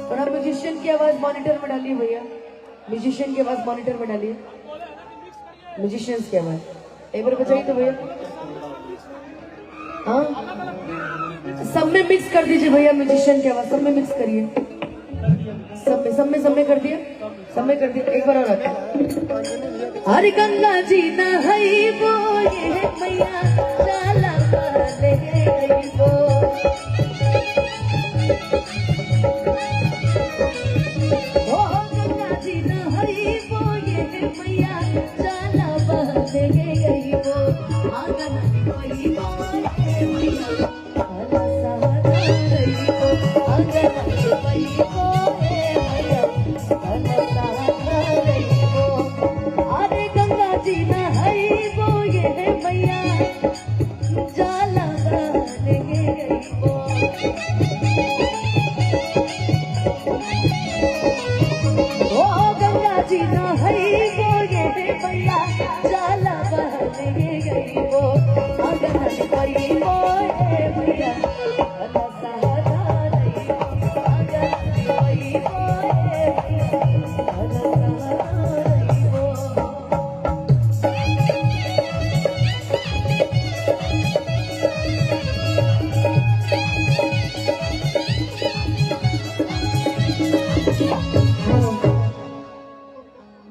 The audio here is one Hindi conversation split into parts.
थोड़ा म्यूजिशियन की आवाज मॉनिटर में डालिए भैया, म्यूजिशियन की आवाज मॉनिटर में डालिए, म्यूजिशियंस की आवाज एक बार बजाइए तो भैया। हाँ सब में मिक्स कर दीजिए भैया, म्यूजिशियन की आवाज सब में मिक्स करिए, सब में कर दिया, सब में कर दिया। एक बार और हर गंगा जी न हई वो ये मैया चाला ले गई वो, गंगा जी न हई वो ये मैया चाला ले गई वो, आंगन कोई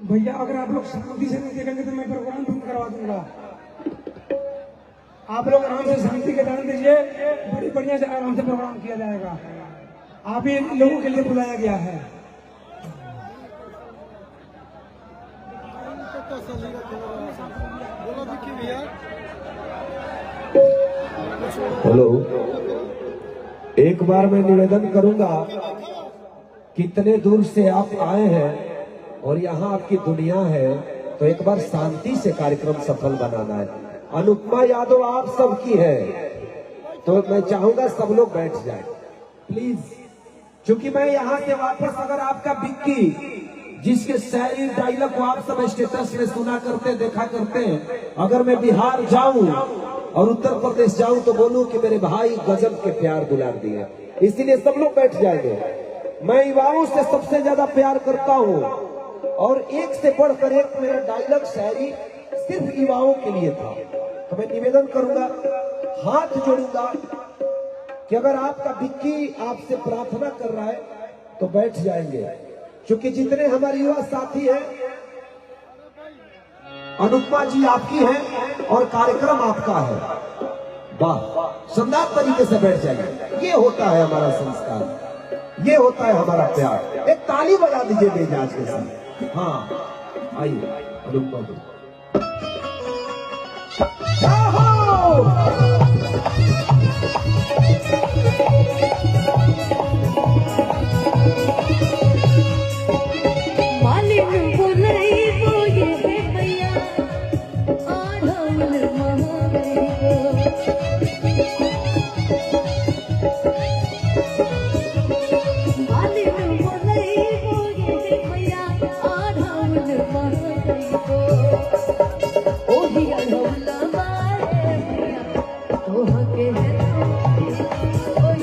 भैया अगर आप लोग शांति से नहीं देखेंगे तो मैं प्रोग्राम बंद करवा दूंगा। आप लोग आराम से शांति के दान दीजिए, बड़ी बढ़िया से आराम से प्रोग्राम किया जाएगा। आप ही लोगों के लिए बुलाया गया है। हेलो, एक बार मैं निवेदन करूंगा, कितने दूर से आप आए हैं और यहाँ आपकी दुनिया है, तो एक बार शांति से कार्यक्रम सफल बनाना है। अनुपमा यादव आप सबकी है, तो मैं चाहूंगा सब लोग बैठ जाएं प्लीज, क्योंकि मैं यहाँ से वापस अगर आपका बिक्की जिसके शायरी डायलॉग को आप सब स्टेटस में सुना करते देखा करते हैं, अगर मैं बिहार जाऊं और उत्तर प्रदेश जाऊं तो बोलूं कि मेरे भाई गजब के प्यार दुलार दिए, इसीलिए सब लोग बैठ जाएंगे। मैं युवाओं से सबसे ज्यादा प्यार करता हूं और एक से बढ़कर एक मेरा डायलॉग शायरी सिर्फ युवाओं के लिए था। तो मैं निवेदन करूंगा, हाथ जोड़ूंगा कि अगर आपका बिक्की आपसे प्रार्थना कर रहा है तो बैठ जाएंगे, क्योंकि जितने हमारे युवा साथी हैं, अनुपमा जी आपकी हैं और कार्यक्रम आपका है। वाह, शानदार तरीके से बैठ जाएंगे। ये होता है हमारा संस्कार, ये होता है हमारा प्यार। एक ताली बजा दीजिए बेजाज के साथ। हाँ आइए अनुपमा जी। Oh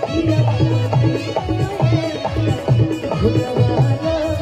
हीरा